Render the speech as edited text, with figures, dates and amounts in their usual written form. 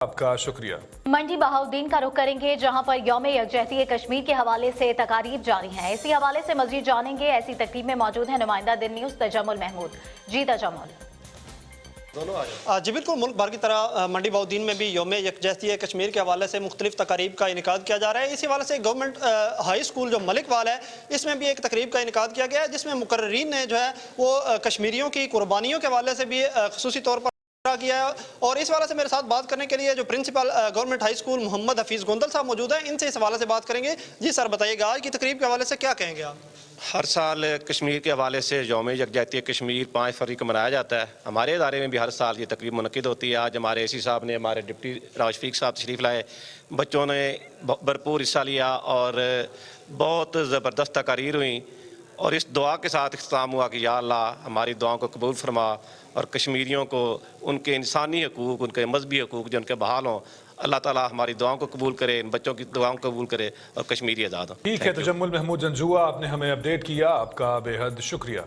आपका शुक्रिया। मंडी बहाउद्दीन का रुख करेंगे, जहां पर यौम यकजहती कश्मीर के हवाले से तकारीर जारी हैं। इसी हवाले से मजीद जानेंगे। ऐसी तकरीब में मौजूद है नुमाइंदा दिन न्यूज़ तजम्मुल महमूद। जी तजम्मुल। जी बिल्कुल, मुल्क भर की तरह मंडी बहाउद्दीन में भी यौम यकजहती कश्मीर के हवाले से मुख्तलिफ तकारीब का इनेकाद किया जा रहा है। इसी हवाले से गवर्नमेंट हाई स्कूल जो मलिकवाल है, इसमें भी एक तकरीब का इनेकाद किया गया है, जिसमें मुकर्रीरीन ने जो है वो कश्मीरियों की कुर्बानियों के हवाले से भी खुसूसी तौर पर किया है। और इस हवाले से मेरे साथ बात करने के लिए जो principal government high school Mohammad Hafeez Gondal साहब मौजूद हैं, इनसे इस हवाले से बात करेंगे। जी सर, बताइएगा आज की तकरीब के हवाले से क्या कहेंगे आप? हर साल कश्मीर के हवाले से यौम यकजहती कश्मीर 5 फरवरी को मनाया जाता है। हमारे इदारे में भी हर साल ये तकरीब मुनक़िद होती है। आज हमारे एसी साहब ने, हमारे डिप्टी राशफीक साहब तशरीफ़ लाए, बच्चों ने भरपूर हिस्सा लिया और बहुत ज़बरदस्त तकारीर हुई और इस दुआ के साथ इख्तिताम हुआ कि या अल्लाह हमारी दुआओं को कबूल फरमा और कश्मीरियों को उनके इंसानी हकूक़, उनके मजहबी हकूक़ जो उनके बहाल हों, अल्लाह ताला हमारी दुआओं को कबूल करे, इन बच्चों की दुआओं को कबूल करे और कश्मीरी आज़ाद हो। ठीक है, तजम्मुल महमूद जंजुआ, आपने हमें अपडेट किया, आपका बेहद शुक्रिया।